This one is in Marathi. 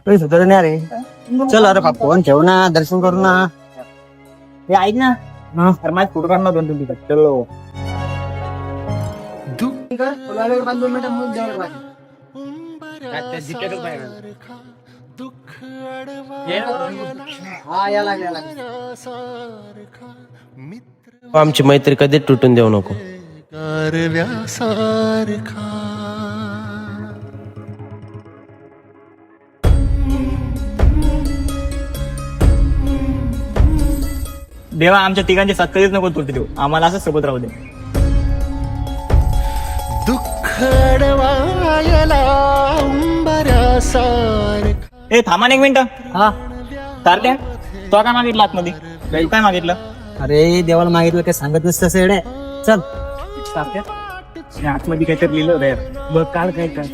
पैसे तर नाही रे. चल अरे फोन ठेव ना, दर्शन करू ना. हे ऐक ना, अरे माझे फोटो काढणार दोन तुम्ही चलो. आमची मैत्री कधी तुटून देऊ नको. देवा आमच्या तिघांचे साथ कधीच नको तुटते देऊ, आम्हाला असं सोबत राहू दे. ए थांबा ना एक मिनिट. हा तारल्या तो काय मागितलं आतमध्ये, काय मागितलं? अरे देवाला मागितलं काय सांगत नसतं असं येडे. चल तारल्या आतमध्ये काहीतरी लिहिलं रे बघ, काल काय काय